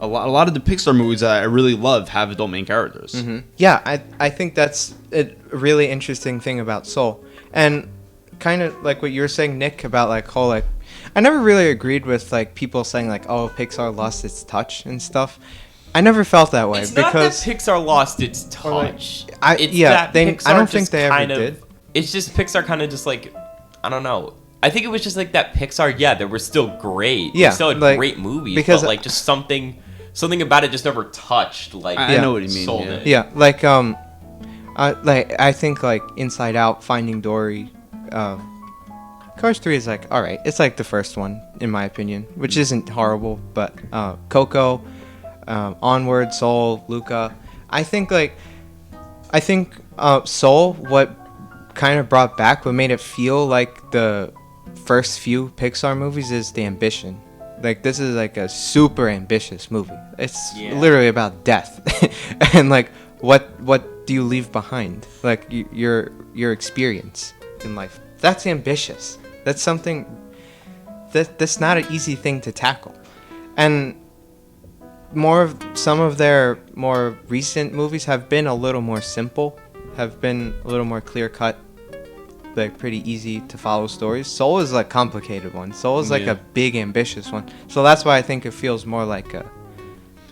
a lot of the Pixar movies that I really love have adult main characters. Yeah, I think that's a really interesting thing about Soul. And kind of like what you were saying, Nick, about like whole like I never really agreed with like people saying like, oh, Pixar lost its touch and stuff. I never felt that way It's not that because Pixar lost its like, touch. I It's that I Pixar don't think just they ever kind of- did. It's just Pixar kind of just like, I don't know. I think it was just like that Pixar. Yeah, they were still great. Yeah, they still had like, great movies, because- but like just something about it just never touched. Like I know what you mean. sold Yeah. it. Yeah, like I think like Inside Out, Finding Dory, Cars 3 is like all right. It's like the first one in my opinion, which isn't horrible, but Coco, Onward, Soul, Luca. I think Soul, what kind of brought back, what made it feel like the first few Pixar movies is the ambition. Like this is like a super ambitious movie. It's Yeah. literally about death, and like what do you leave behind? Like your experience in life. That's ambitious. That's something that's not an easy thing to tackle, and some of their more recent movies have been a little more simple, have been a little more clear cut, like pretty easy to follow stories. Soul is like complicated one. Soul is like a big ambitious one. So that's why I think it feels more like a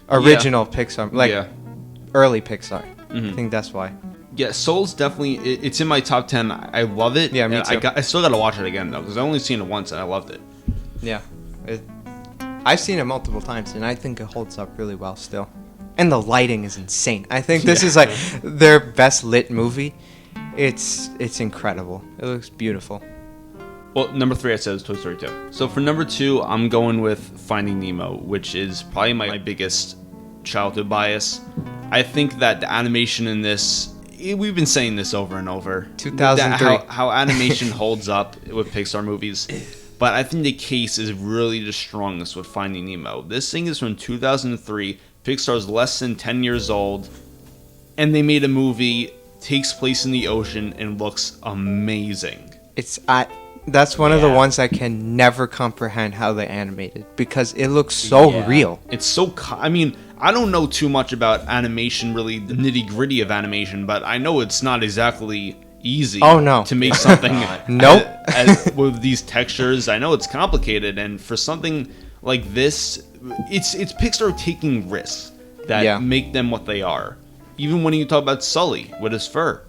original Pixar, like early Pixar. I think that's why. Yeah, Soul's definitely it's in my top 10. I love it. Yeah, me too. I still got to watch it again though, because I only seen it once and I loved it. Yeah, I've seen it multiple times and I think it holds up really well still. And the lighting is insane. I think this is like their best lit movie. It's incredible. It looks beautiful. Well, number 3 I said was Toy Story 2. So for number 2, I'm going with Finding Nemo, which is probably my biggest childhood bias. I think that the animation in this, we've been saying this over and over. 2003. How animation holds up with Pixar movies. But I think the case is really the strongest with Finding Nemo. This thing is from 2003. Pixar's less than 10 years old. And they made a movie, takes place in the ocean, and looks amazing. That's one of the ones I can never comprehend how they animated. Because it looks so real. It's so... I mean, I don't know too much about animation, really, the nitty-gritty of animation. But I know it's not exactly... easy to make something with these textures. I know it's complicated, and for something like this, it's Pixar taking risks that make them what they are. Even when you talk about Sully with his fur,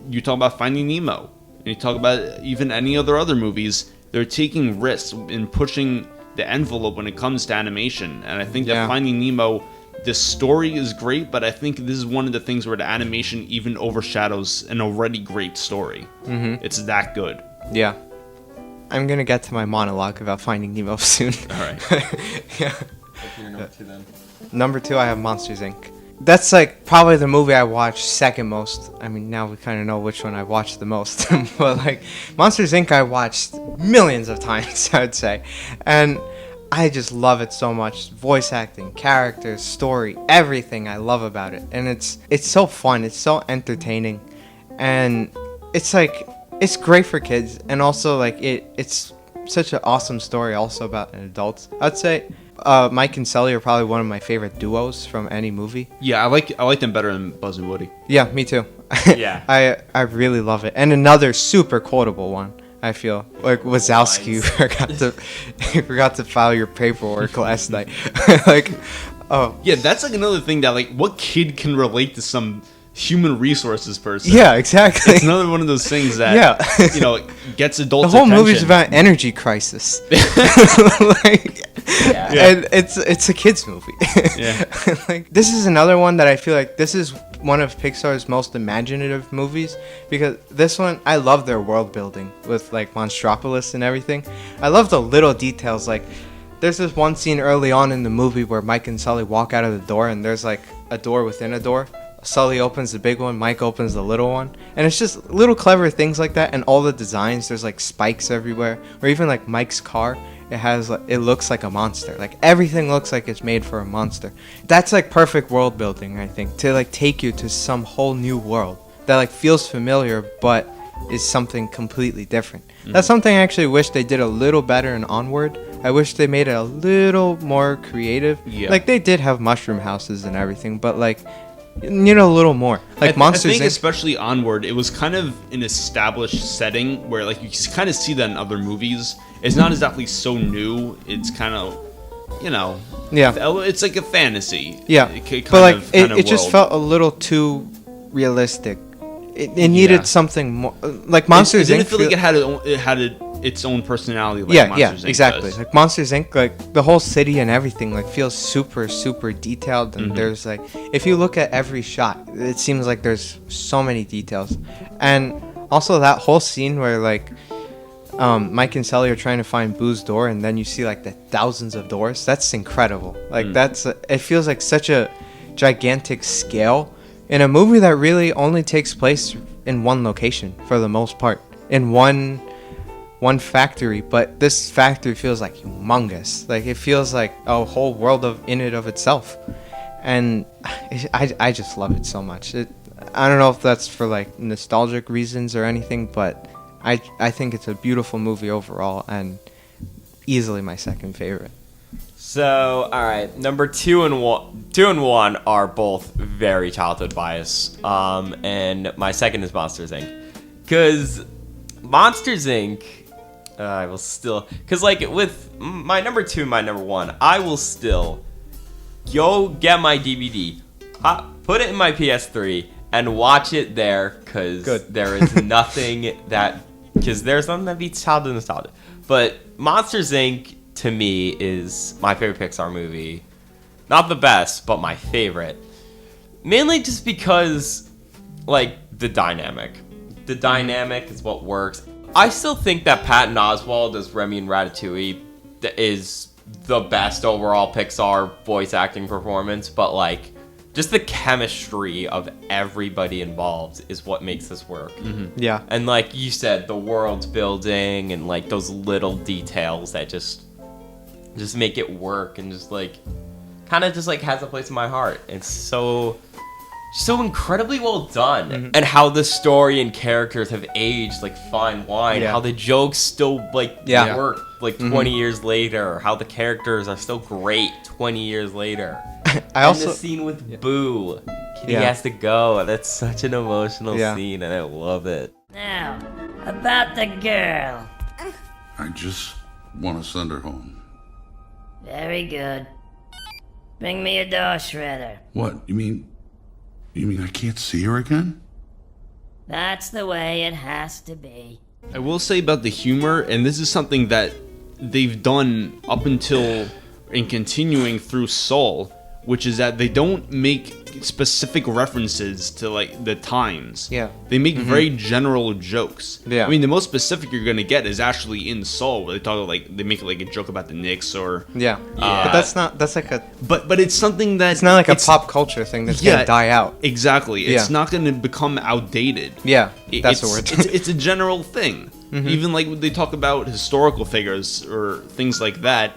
you talk about Finding Nemo, and you talk about even any other movies, they're taking risks in pushing the envelope when it comes to animation. And I think that Finding Nemo, the story is great, but I think this is one of the things where the animation even overshadows an already great story. It's that good. Yeah. I'm going to get to my monologue about Finding Nemo soon. All right. Yeah. What's your number 2 then? Number 2, I have Monsters, Inc. That's like probably the movie I watched second most. I mean, now we kind of know which one I watched the most. But like Monsters, Inc. I watched millions of times, I would say. And I just love it so much. Voice acting, characters, story, everything I love about it. And it's so fun. It's so entertaining. And it's like, it's great for kids. And also like it's such an awesome story also about an adult. I'd say Mike and Sully are probably one of my favorite duos from any movie. Yeah, I like them better than Buzz and Woody. Yeah, me too. Yeah. I really love it. And another super quotable one. I feel like Wazowski forgot to file your paperwork last night. Like, yeah, that's like another thing that like what kid can relate to some human resources person? Yeah, exactly. It's another one of those things that gets adults. The whole attention. movie's about energy crisis. And it's a kids movie. Yeah. Like this is another one that I feel like this is one of Pixar's most imaginative movies, because this one I love their world building with like Monstropolis and everything. I love the little details. Like there's this one scene early on in the movie where Mike and Sully walk out of the door and there's like a door within a door. Sully opens the big one, Mike opens the little one, and it's just little clever things like that. And all the designs, there's like spikes everywhere, or even like Mike's car, it looks like a monster. Like everything looks like it's made for a monster. That's like perfect world building, I think, to like take you to some whole new world that like feels familiar but is something completely different. That's something I actually wish they did a little better in Onward. I wish they made it a little more creative. Like they did have mushroom houses and everything, but like a little more. Like Monsters I think Inc. especially Onward, it was kind of an established setting where like you kind of see that in other movies. It's not exactly so new. It's kind of, it's like a fantasy. Yeah, but like it just felt a little too realistic. It needed something more. Like Monsters Inc. It didn't feel like it had its own personality. Like Monsters Inc. Exactly. does. Like Monsters Inc. Like the whole city and everything like feels super super detailed, and there's like if you look at every shot, it seems like there's so many details, and also that whole scene where like Mike and Sully are trying to find Boo's door, and then you see like the thousands of doors. That's incredible. Like it feels like such a gigantic scale in a movie that really only takes place in one location for the most part, in one factory. But this factory feels like humongous. Like it feels like a whole world in itself, and I just love it so much. I don't know if that's for like nostalgic reasons or anything, but I think it's a beautiful movie overall and easily my second favorite. So, all right, number two and one are both very childhood bias. And my second is Monsters Inc. Because Monsters Inc. I will still, because like with my number two and my number one, I will still go get my DVD, put it in my PS3, and watch it there, because there is nothing that, because there's nothing that beats childhood nostalgia. But Monsters Inc. to me is my favorite Pixar movie. Not the best, but my favorite. Mainly just because, like, the dynamic. The dynamic is what works. I still think that Patton Oswalt as Remy in Ratatouille is the best overall Pixar voice acting performance, but, like, just the chemistry of everybody involved is what makes this work. Yeah. And like you said, the world building and, like, those little details that just make it work, and just, like, kind of just, like, has a place in my heart. It's so incredibly well done. And how the story and characters have aged like fine wine. How the jokes still, like, work, like, 20 years later. How the characters are still great 20 years later. And the scene with Boo. Kitty has to go. That's such an emotional scene, and I love it. Now, about the girl. I just want to send her home. Very good. Bring me a door shredder. What? You mean I can't see her again? That's the way it has to be. I will say about the humor, and this is something that they've done up until and continuing through Soul, which is that they don't make specific references to, like, the times. Yeah. They make very general jokes. Yeah. I mean, the most specific you're gonna get is actually in Soul, where they talk, like, they make, like, a joke about the Knicks or But that's like a, but it's something that it's not like a pop culture thing that's gonna die out. Exactly. It's Yeah. not gonna become outdated. Yeah, that's it's, the word. it's a general thing. Even like when they talk about historical figures or things like that,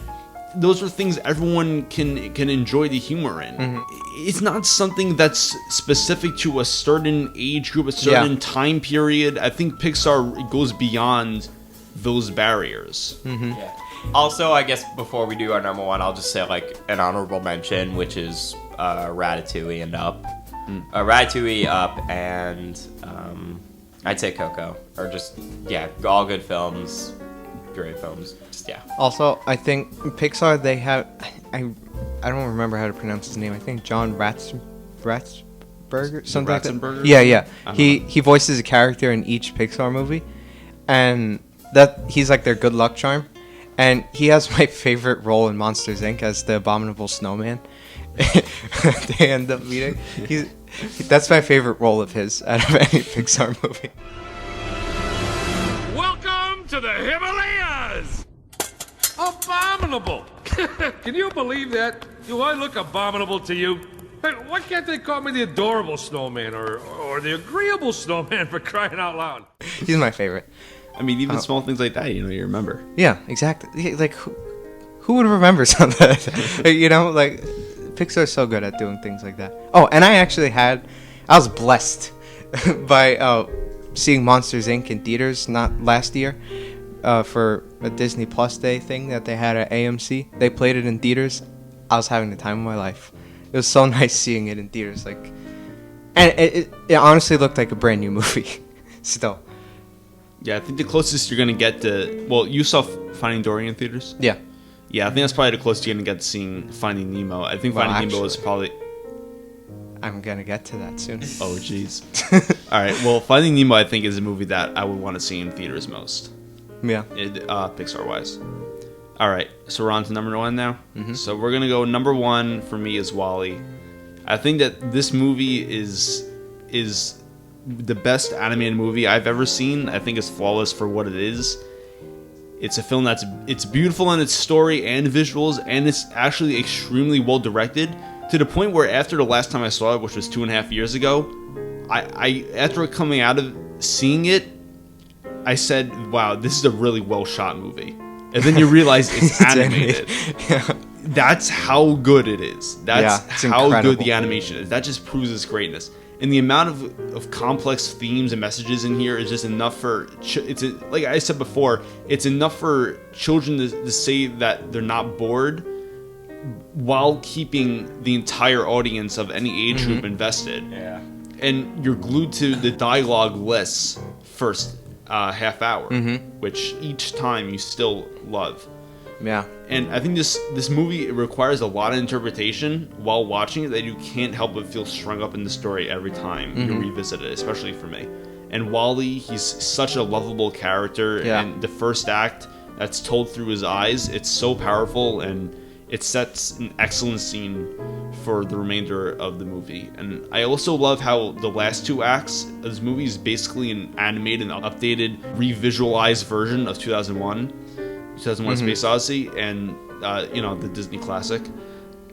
those are things everyone can enjoy the humor in. It's not something that's specific to a certain age group, a certain time period. I think Pixar goes beyond those barriers. Yeah. Also, I guess before we do our number one, I'll just say, like, an honorable mention, which is Ratatouille and Up. Ratatouille, Up, and I'd say Coco. Or just, all good films. Great films. Just, Also, I think Pixar, they have, I don't remember how to pronounce his name. I think John Ratzberger, something like that. Ratzenberger? Yeah. He voices a character in each Pixar movie, and that he's like their good luck charm. And he has my favorite role in Monsters Inc. as the abominable snowman. They end up meeting. That's my favorite role of his out of any Pixar movie. Welcome to the Himalayas! Abominable! Can you believe that? Do I look abominable to you? Hey, why can't they call me the adorable snowman or the agreeable snowman, for crying out loud? He's my favorite. I mean, even small things like that, you remember. Yeah, exactly. Like, who would remember something like that? Like, Pixar's so good at doing things like that. Oh, and I was blessed by seeing Monsters Inc. in theaters, not last year, for a Disney Plus Day thing that they had at AMC. They played it in theaters. I was having the time of my life. It was so nice seeing it in theaters, like, and it honestly looked like a brand new movie. Still. Yeah, I think the closest you're gonna get to, well, you saw Finding Dory in theaters? Yeah. Yeah, I think that's probably the closest you're gonna get to seeing Finding Nemo. I think Finding Nemo is probably... I'm gonna get to that soon. Oh, jeez. Alright, well, Finding Nemo, I think, is a movie that I would want to see in theaters most. Yeah. Pixar-wise. Alright, so we're on to number one now. So we're gonna go number one for me is Wally. I think that this movie is the best animated movie I've ever seen. I think it's flawless for what it is. It's a film it's beautiful in its story and visuals, and it's actually extremely well directed, to the point where after the last time I saw it, which was 2.5 years ago, I after coming out of seeing it, I said, wow, this is a really well shot movie. And then you realize it's animated. That's how good it is. That's how incredible. good the animation is. That just proves its greatness. And the amount of complex themes and messages in here is just enough for... like I said before, it's enough for children to say that they're not bored. while keeping the entire audience of any age group invested. Yeah. And you're glued to the dialogue lists first half hour, which each time you still love. Yeah. And I think this movie requires a lot of interpretation while watching it that you can't help but feel strung up in the story every time you revisit it, especially for me. And Wally, he's such a lovable character, and the first act that's told through his eyes, it's so powerful, and it sets an excellent scene for the remainder of the movie. And I also love how the last two acts of this movie is basically an animated and updated, revisualized version of 2001 Space Odyssey, and the Disney classic.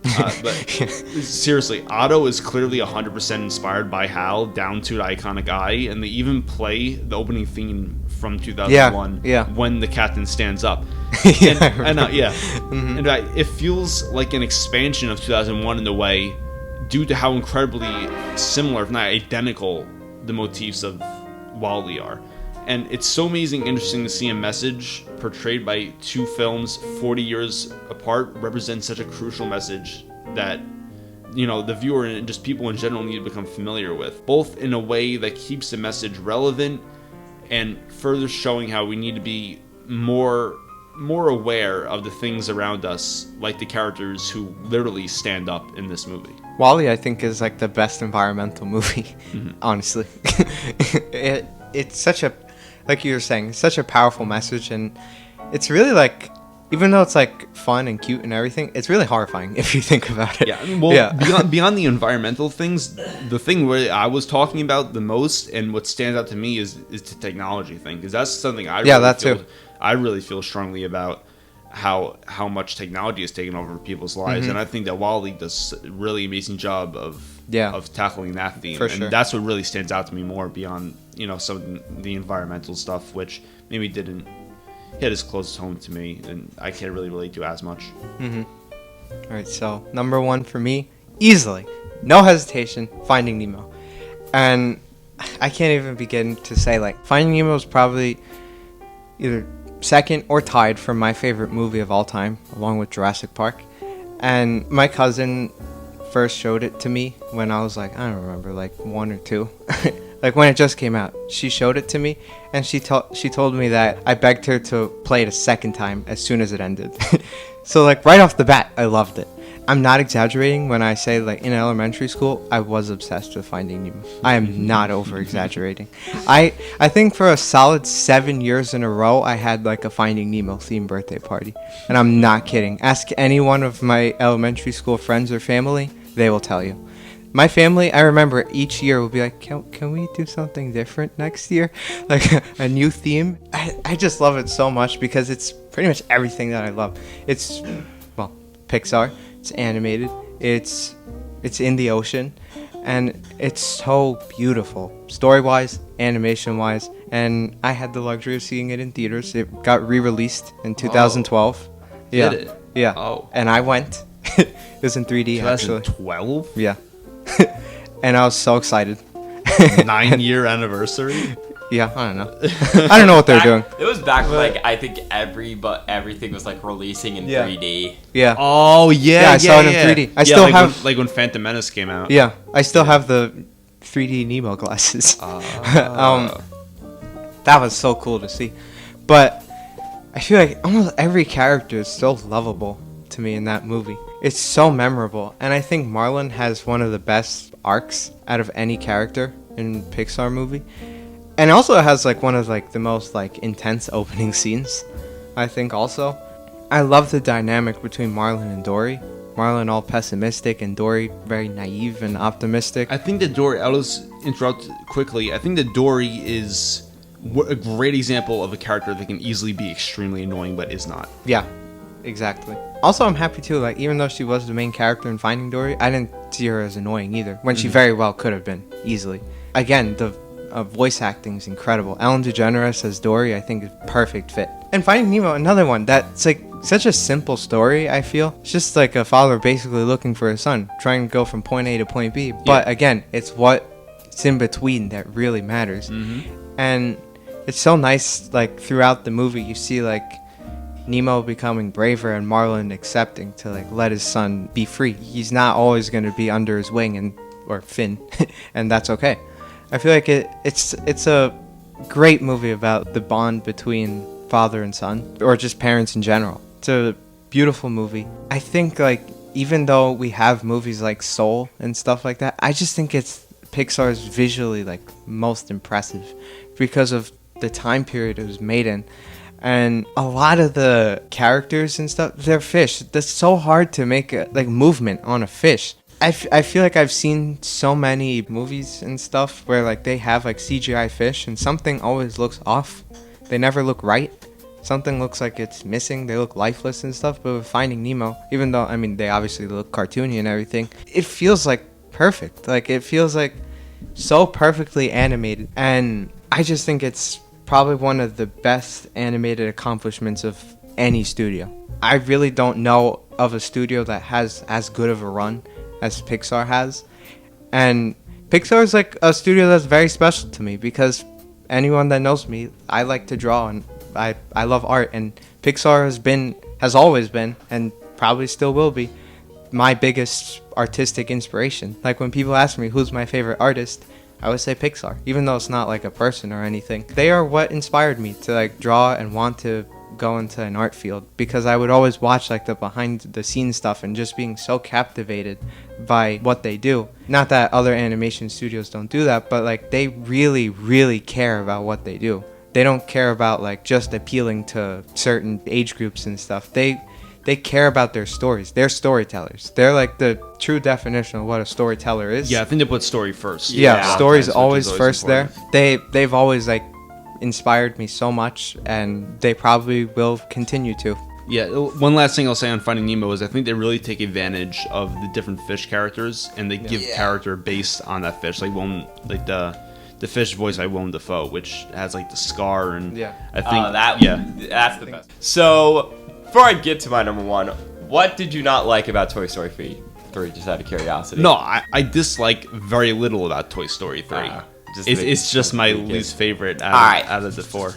But seriously, Otto is clearly 100% inspired by Hal, down to the iconic eye, and they even play the opening theme from 2001 when the captain stands up. And it feels like an expansion of 2001 in a way, due to how incredibly similar, if not identical, the motifs of Wally are. And it's so amazing, interesting to see a message portrayed by two films 40 years apart represent such a crucial message that, the viewer and just people in general need to become familiar with, both in a way that keeps the message relevant and further showing how we need to be more aware of the things around us, like the characters who literally stand up in this movie. Wally, I think, is like the best environmental movie, honestly. It's such a, like you were saying, such a powerful message, and it's really like, even though it's like fun and cute and everything, it's really horrifying if you think about it. Beyond the environmental things, the thing where I was talking about the most and what stands out to me is the technology thing, because that's something I really feel strongly about, how much technology has taken over people's lives, and I think that Wally does a really amazing job of tackling that theme, and that's what really stands out to me more beyond some of the environmental stuff, which maybe didn't hit as close home to me, and I can't really relate to as much. All right, so number one for me, easily, no hesitation, Finding Nemo. And I can't even begin to say, like, Finding Nemo is probably either second or tied for my favorite movie of all time, along with Jurassic Park. And my cousin first showed it to me when I was like, I don't remember, like 1 or 2. Like when it just came out, she showed it to me, and she told me that I begged her to play it a second time as soon as it ended. So like right off the bat, I loved it. I'm not exaggerating when I say, like, in elementary school, I was obsessed with Finding Nemo. I am not over exaggerating. I think for a solid 7 years in a row, I had like a Finding Nemo themed birthday party, and I'm not kidding. Ask any one of my elementary school friends or family, they will tell you. My family, I remember each year would be like, can we do something different next year? Like a new theme. I just love it so much because it's pretty much everything that I love. It's, well, Pixar. It's animated. It's in the ocean. And it's so beautiful. Story-wise, animation-wise. And I had the luxury of seeing it in theaters. It got re-released in 2012. Yeah. Did it? Yeah. Oh. And I went. It was in 3D, actually. 2012? Yeah. And I was so excited. 9-year anniversary? Yeah, I don't know. I don't know what they're doing. It was back like I think everything was like releasing in 3D. Yeah. Oh yeah. Yeah, I saw it in 3D. I still have when Phantom Menace came out. Yeah, I still have the 3D Nemo glasses. That was so cool to see. But I feel like almost every character is so lovable to me in that movie. It's so memorable, and I think Marlin has one of the best arcs out of any character in Pixar movie. And also it has like one of like the most like intense opening scenes, I think also. I love the dynamic between Marlin and Dory. Marlin all pessimistic and Dory very naive and optimistic. I think that Dory, I'll just interrupt quickly. I think that Dory is a great example of a character that can easily be extremely annoying but is not. Yeah, exactly. Also, I'm happy too, like, even though she was the main character in Finding Dory, I didn't see her as annoying either, when she very well could have been, easily. Again, the voice acting is incredible. Ellen DeGeneres as Dory, I think, is perfect fit. And Finding Nemo, another one that's like such a simple story, I feel. It's just like a father basically looking for his son, trying to go from point A to point B. But again, it's what's in between that really matters. And it's so nice, like, throughout the movie, you see, like, Nemo becoming braver and Marlin accepting to like let his son be free. He's not always going to be under his wing or fin, and that's okay. I feel like it's a great movie about the bond between father and son, or just parents in general. It's a beautiful movie. I think like even though we have movies like Soul and stuff like that, I just think it's Pixar's visually like most impressive because of the time period it was made in. And a lot of the characters and stuff, they're fish. That's so hard to make like movement on a fish. I feel like I've seen so many movies and stuff where like they have like CGI fish and something always looks off. They never look right. Something looks like it's missing. They look lifeless and stuff. But with Finding Nemo, even though, I mean, they obviously look cartoony and everything, it feels like perfect. Like it feels like so perfectly animated. And I just think it's probably one of the best animated accomplishments of any studio. I really don't know of a studio that has as good of a run as Pixar has. And Pixar is like a studio that's very special to me because anyone that knows me, I like to draw and I love art, and Pixar has always been and probably still will be my biggest artistic inspiration. Like when people ask me who's my favorite artist, I would say Pixar, even though it's not like a person or anything. They are what inspired me to like draw and want to go into an art field, because I would always watch like the behind the scenes stuff and just being so captivated by what they do. Not that other animation studios don't do that, but like they really, really care about what they do. They don't care about like just appealing to certain age groups and stuff. They care about their stories. They're storytellers. They're like the true definition of what a storyteller is. Yeah, I think they put story first. Yeah, story's always first important. there. They've always like inspired me so much, and they probably will continue to. Yeah, one last thing I'll say on Finding Nemo is I think they really take advantage of the different fish characters, and they give character based on that fish. Like the fish voiced by Willem Dafoe, which has like the scar, and I think that's the best. So before I get to my number one, what did you not like about Toy Story 3? Just out of curiosity. No, I dislike very little about Toy Story 3. It's just my least favorite out of the four.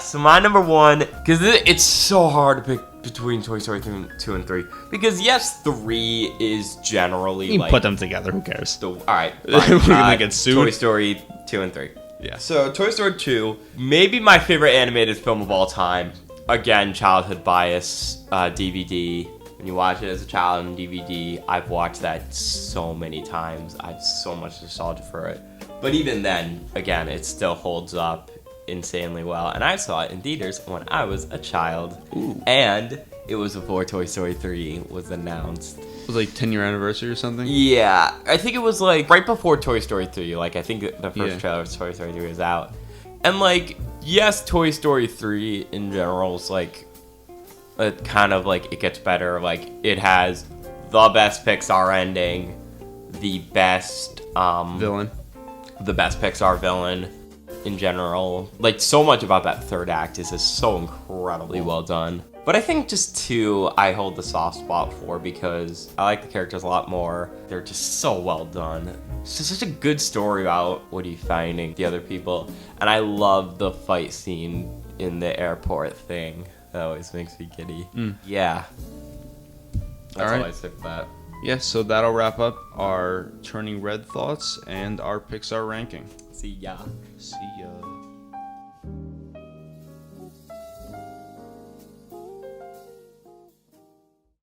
So my number one, because it's so hard to pick between Toy Story 2 and 3. Because yes, 3 is generally You can like... put them together, who cares? Alright, We're gonna get sued. Toy Story 2 and 3. Yeah. So Toy Story 2, maybe my favorite animated film of all time. Again, childhood bias, DVD. When you watch it as a child on DVD, I've watched that so many times. I have so much nostalgia for it. But even then, again, it still holds up insanely well. And I saw it in theaters when I was a child. Ooh. And it was before Toy Story 3 was announced. It was like 10-year anniversary or something? Yeah. I think it was like right before Toy Story 3. Like, I think the first trailer of Toy Story 3 was out. And like, yes, Toy Story 3 in general is like, it kind of like, it gets better. Like, it has the best Pixar ending, the best villain. The best Pixar villain in general. Like, so much about that third act is just so incredibly well done. But I think just 2 I hold the soft spot for because I like the characters a lot more. They're just so well done. It's just such a good story about Woody finding the other people. And I love the fight scene in the airport thing. That always makes me giddy. Yeah. That's all I say for that. Yeah, so that'll wrap up our Turning Red thoughts and our Pixar ranking. See ya. See ya.